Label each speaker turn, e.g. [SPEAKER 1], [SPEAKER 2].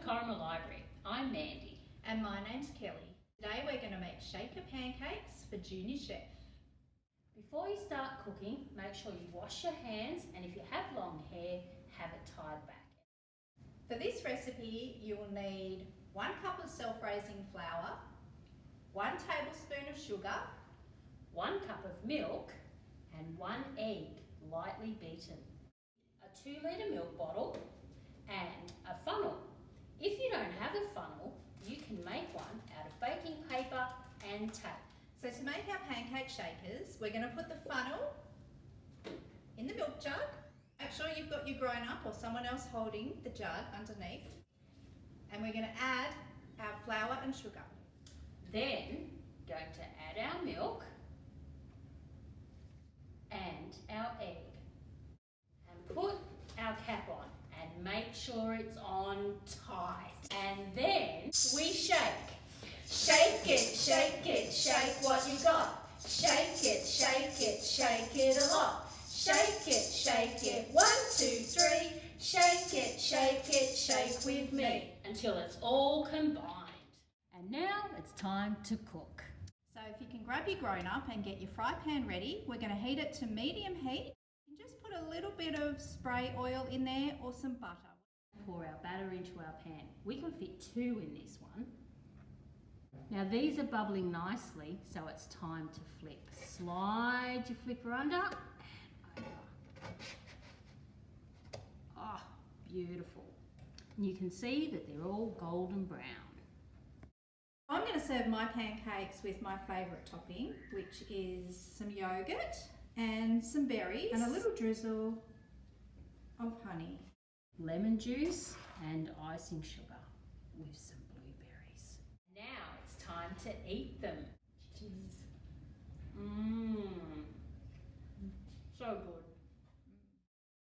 [SPEAKER 1] Corrimal Library. I'm Mandy.
[SPEAKER 2] And my name's Kelly. Today we're going to make shaker pancakes for Junior Chef.
[SPEAKER 1] Before you start cooking, make sure you wash your hands, and if you have long hair, have it tied back.
[SPEAKER 2] For this recipe, you will need 1 cup of self-raising flour, 1 tablespoon of sugar,
[SPEAKER 1] 1 cup of milk, and 1 egg lightly beaten. A 2-litre milk bottle and a funnel. If you don't have a funnel, you can make one out of baking paper and tape.
[SPEAKER 2] So to make our pancake shakers, we're going to put the funnel in the milk jug. Make sure you've got your grown-up or someone else holding the jug underneath. And we're going to add our flour and sugar.
[SPEAKER 1] Then, going to add our milk and our egg. And put our cap on and make sure it's on tight. And then we shake. Shake it, shake what you got. Shake it, shake it a lot. Shake it, 1, 2, 3. Shake it, shake with me. Until it's all combined. And now it's time to cook.
[SPEAKER 2] So if you can grab your grown-up and get your fry pan ready, we're going to heat it to medium heat. And just put a little bit of spray oil in there or some butter.
[SPEAKER 1] Pour our batter into our pan. We can fit 2 in this one. Now these are bubbling nicely, so it's time to flip. Slide your flipper under and over. Oh, beautiful. And you can see that they're all golden brown.
[SPEAKER 2] I'm going to serve my pancakes with my favourite topping, which is some yogurt and some berries and a little drizzle of honey.
[SPEAKER 1] Lemon juice and icing sugar with some blueberries. Now it's time to eat them.